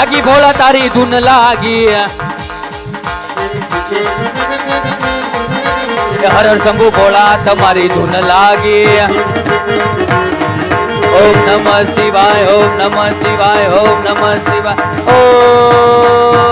લાગી ભોળા તારી ધૂન લાગી હર હર શંભુ ભોળા તમારી ધૂન લાગી ઓમ નમઃ શિવાય ઓમ નમઃ શિવાય ઓમ નમઃ શિવાય ઓમ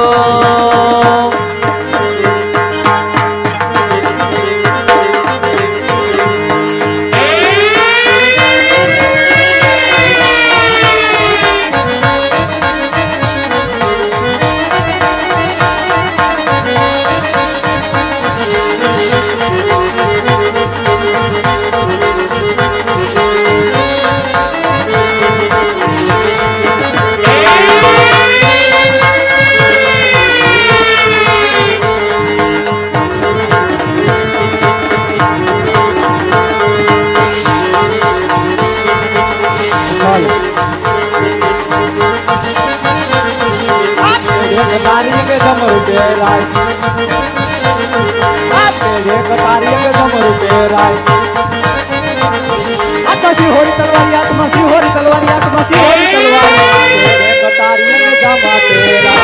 होरी तलवारी आत्मा सी होरी तलवारी आत्मा सी होरी तलवारी कतारी में जामा तेरा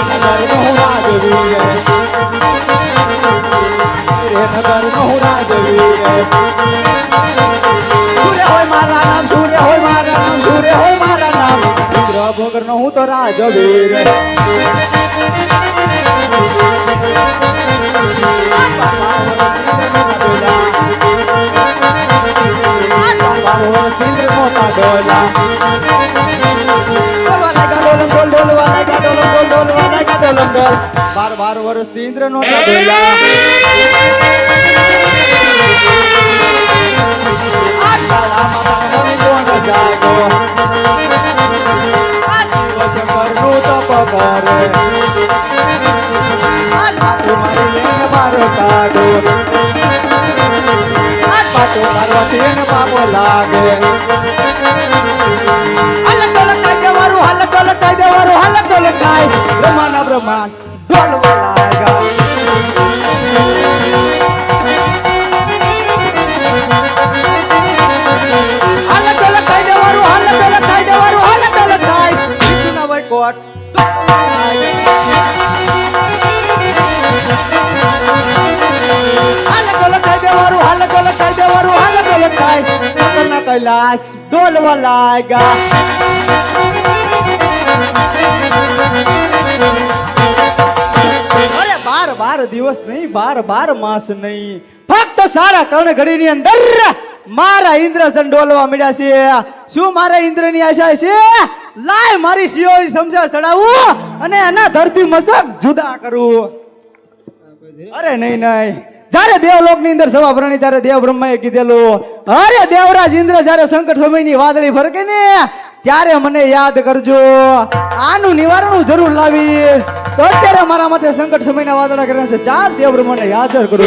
नगर मोहरा देवी है तेरे नगर मोहरा देवी है सूर्य होय मारा नाम सूर्य होय मारा नाम सूर्य होय मारा नाम इंद्र भोगर न हूं तो राजवीर बार बार वर्ष इंद्र नो बाबो लागे ब्रह्मांड ब्रह्मांड ढोल बजाएगा हल्ला ढोल खाई देवारू हल्ला ढोल खाई देवारू हल्ला ढोल खाई इतना भाई कोट हल्ला ढोल खाई देवारू हल्ला ढोल खाई देवारू हल्ला ढोल खाई सपना कैलाश ढोल बजाएगा बार दिवस नहीं बार बार मास नहीं फक्त सारा कर्ण घड़ी ની અંદર મારા ઇન્દ્રસન ડોલવા મળ્યા છે શું મારા ઇન્દ્રની આશા છે લાય મારી સિયોની સમજા ચડાવું અને એના ધરતી મસ્તક જુદા કરું અરે નહીં નહીં જ્યારે દેવલોક ની અંદર સભા ભરણી ત્યારે દેવ બ્રહ્માએ કીધેલું અરે દેવરાજ ઇન્દ્ર જ્યારે સંકટ સમયની વાદળી ફરકે ને ત્યારે મને યાદ કરજો આનું નિવારણ હું જરૂર લાવીશ તો અત્યારે મારા માટે સંકટ સમયના વાદળા કર્યા છે ચાલ દેવ બ્રહ્માને હાજર કરું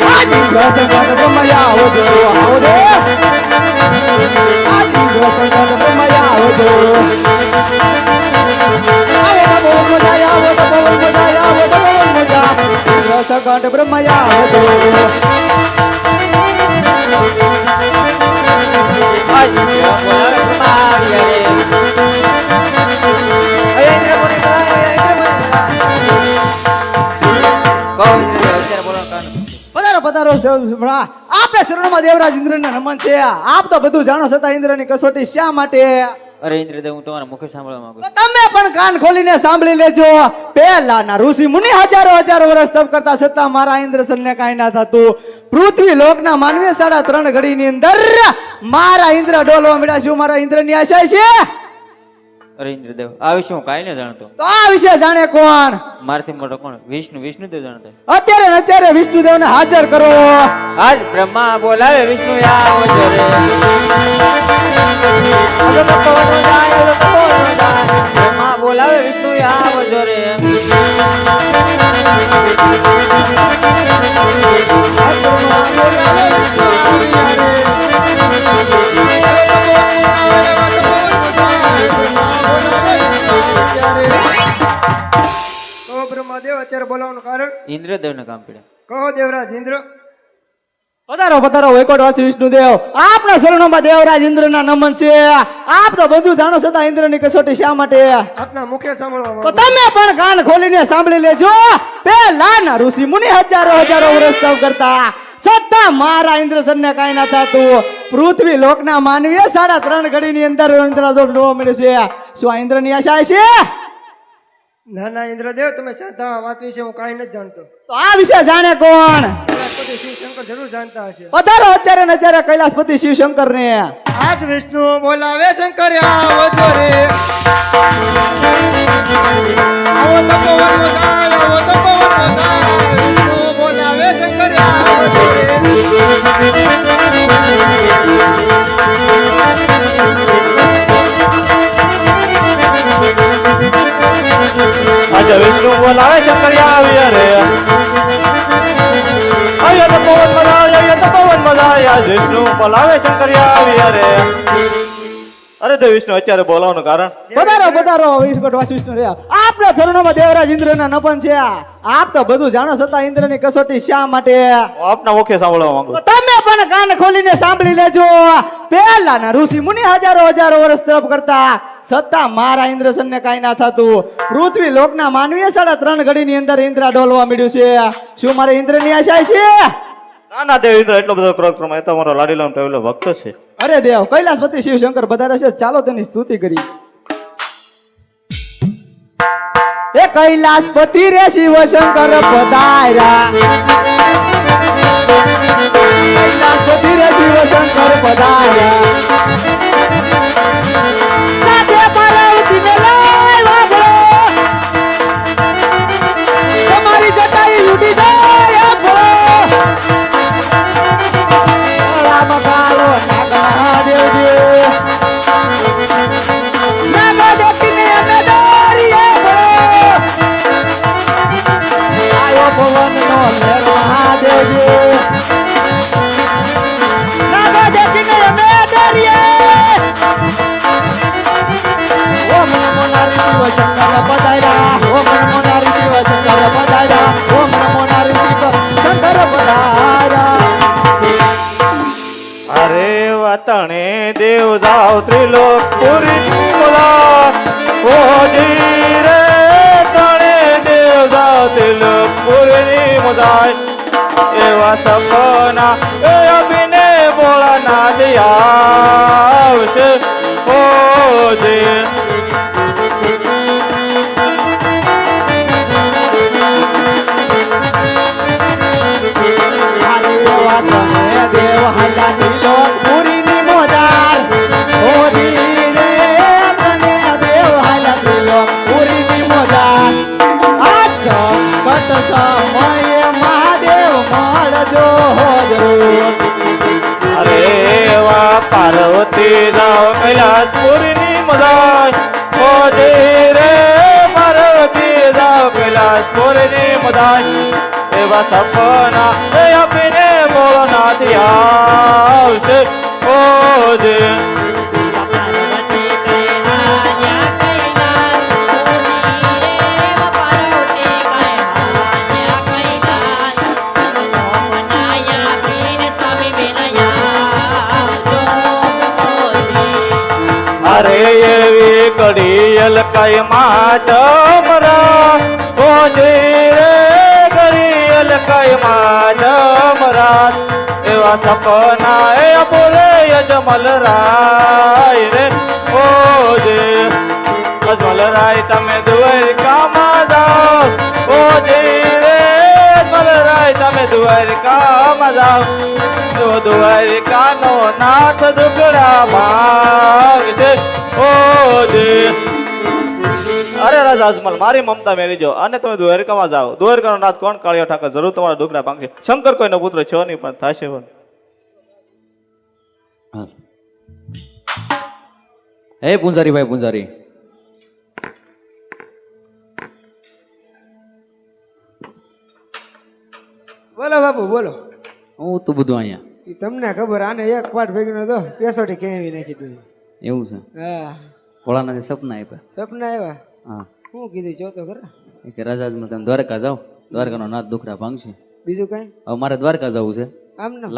આજ સંકટ બ્રહ્મા આવજો આવજો આજ સંકટ બ્રહ્મા આવજો આવે તો બહુ મજા આવે તો બહુ મજા આવે તો બહુ મજા સંકટ બ્રહ્મા આવજો પધારો આપણે શરણમાં દેવરાજ ઇન્દ્રને નમન છે આપ તો બધું જાણો છતાં ઇન્દ્રની કસોટી શા માટે અરે ઇન્દ્રદેવ હું તમારા મુખે સાંભળવા માંગુ છું તમે પણ કાન ખોલીને સાંભળી લેજો પહેલાના ઋષિ મુનિ હજારો વર્ષ તપ કરતા છતાં મારા ઇન્દ્રસનને કાંઈ ના થતું પૃથ્વી લોકના માનવી 3.5 ઘડીની અંદર મારા ઇન્દ્ર ડોલવા મળ્યા છે મારા ઇન્દ્રની આશા છે અરે ઇન્દ્રદેવ આ વિશે હું કાંઈ ન જાણતો તો આ વિશે જાણે કોણ મારથી મોટો કોણ વિષ્ણુદેવ જાણતો અત્યારે વિષ્ણુદેવને હાજર કરો આજ બ્રહ્મા બોલાવે વિષ્ણુ આવજો રે બ્રહ્મા બોલાવે વિષ્ણુ આવજો રે બ્રહ્માદેવ અત્યારે બોલાવવાનું કારણ ઇન્દ્રદેવ ને કામ પડ્યા કહો દેવરાજ ઇન્દ્ર પધારો પધારો વૈકુંઠવાસી વિષ્ણુદેવ, આપના શરણોમાં દેવરાજ ઇન્દ્રના નમન છે. આપ તો બધું જાણો છતાં ઇન્દ્રની કસોટી શા માટે? આપના મુખે સાંભળવા તો તમે પણ કાન ખોલીને સાંભળી લેજો. પેલાના ઋષિ મુનિ હજારો વર્ષ તપ કરતા છતાં મારા ઇન્દ્રસનને કાંઈ ના થતું. પૃથ્વી લોકના માનવીએ 3.5 ઘડીની અંદર ઇન્દ્રદોષ જોવા મળ્યો છે. શું આ ઇન્દ્રની આશા છે? ના ના ઇન્દ્રદેવ, તમે સાધા વાત વિશે હું કાંઈ નથી જાણતો. તો આ વિશે જાણે કોણ? કૈલાસપતિ શિવ શંકર જરૂર જાણતા હશે. પધારો અત્યારે ને અત્યારે કૈલાસપતિ શિવ શંકર ને. આજ વિષ્ણુ બોલાવે શંકર આવો જો રે. આવો તો પવન વસાય, આવો તો પવન વસાય. વિષ્ણુ બોલાવે શંકર આવો જો રે. આજે વિષ્ણુ બોલાવે શંકરિયા આવ્યા રે. આવ્યા તો પવન મજા, આવ્યા તો પવન મજા. આજ વિષ્ણુ બોલાવે શંકરિયા આવ્યા રે. અરે તો વિષ્ણુ અત્યારે બોલાવવાનું કારણ? પધારો પધારો વૈકુંઠવાસી વિષ્ણુ રે. આપના ચરણોમાં દેવરાજ ઇન્દ્રના નપન છે. આપ તો બધું જાણો છતાં ઇન્દ્રની કસોટી શા માટે? હું આપના મુખે સાંભળવા માંગુ. તો તમે પણ કાન ખોલીને સાંભળી લેજો. પહેલાના ઋષિ મુનિ હજારો વર્ષ તપ કરતા છતાં મારા ઇન્દ્રસનને કાંઈ ના થતું. પૃથ્વી લોકના માનવીએ 3.5 ઘડીની અંદર ઇન્દ્ર ડોલવા મળ્યું છે. શું મારે ઇન્દ્રની આશા છે? ના ના દેવ ઇન્દ્ર એટલો બધો ક્રોધ ક્રમ, એ તો મારો લાડીલાલ ટેવલો ભક્ત છે. અરે દેવ, કૈલાસપતિ શિવ શંકર પધારે છે. ચાલો તેની સ્તુતિ કરી. એ કૈલાસપતિ રે શિવ શંકર પધાર્યા. કૈલાસપતિ રે શિવ શંકર પધાર્યા. સાથે પાર્વતીને લાવ્યા ભો. તમારી જટાઈ ઉડી જાય ભો. રામ કાલો નાગા દેવજી. નાગા દેખીને અમે ડરીએ ભો. આયો પવનનો લહેર મહાદેવજી. નાગા દેખીને અમે ડરીએ. ઓમ નમો નારી શિવ શંકર પધાર્યા. ઓમ નમો નારી શિવ શંકર પધાર્યા. ઓમ નમો નારી શિવ શંકર પધાર્યા. અરે વતણે દેવ જાવ ત્રિલોક પુરી બોલા. ઓ જી રે તણે દેવ જાવ ત્રિલોક પુરી મોદાય. એવા સપના એ અભિને બોલા ના આવશે. ઓ જી આરે એવા તમે દેવ હાલ્યા ત્રિલોક પુરીની મોદાર. ઓ જી રે તને દેવ હાલ્યા ત્રિલોક પુરીની મોદાર. આ સંકટ સમયે મહાદેવ મળજો જરૂર. અરે એવા પાર્વતી જાઓ કૈલાસપુરની મદાય. ઓ જી રે પાર્વતી જાઓ કૈલાસપુરની મદાય. એવા સપના એ આપીને બોલનાથી આવશે. ઓ જી અરે એવી કડીયલ કઈ માધમરા. ઓ જી રે કડીયલ કઈ માધમરા. એવા સપના એ બોલે અજમલ રાય રે. ઓ જી અજમલ રાય તમે દ્વારકામાં જાઓ. ઓ જી રે અજમલ રાય તમે દ્વારકામાં જાઓ. જો દ્વારિકાનો નાથ દુકડા માંગશે. ઓ જી અરે રાજા અજમલ, મારી મમતા મેરી જો અને તમે દ્વારકામાં જાઓ. દ્વારકાનો નાથ કોણ? કાળિયો ઠાકર. જરૂર તમારા દુકડા ભાંગશે. શંકર કોઈનો પુત્ર છે નહીં, પણ થશે પણ. હે પૂંજારી ભાઈ પૂંજારી, બોલો બાપુ બોલો. હું તું બધું અહીંયા ઈ તમને ખબર, આને એક પાઠ ભેગીનો તો પેસોટી કેવી નાખી દીધી. એવું છે? હા, ભોળાના જે સપના આપ્યા. સપના આવ્યા. હા, શું કીધું જો તો ખરા. એ કે રાજાજમાં તમે દ્વારકા જાઓ. દ્વારકાનો નાથ દુખડા ભાંગશે. બીજું કઈ હવે મારે દ્વારકા જવું છે. આમ ના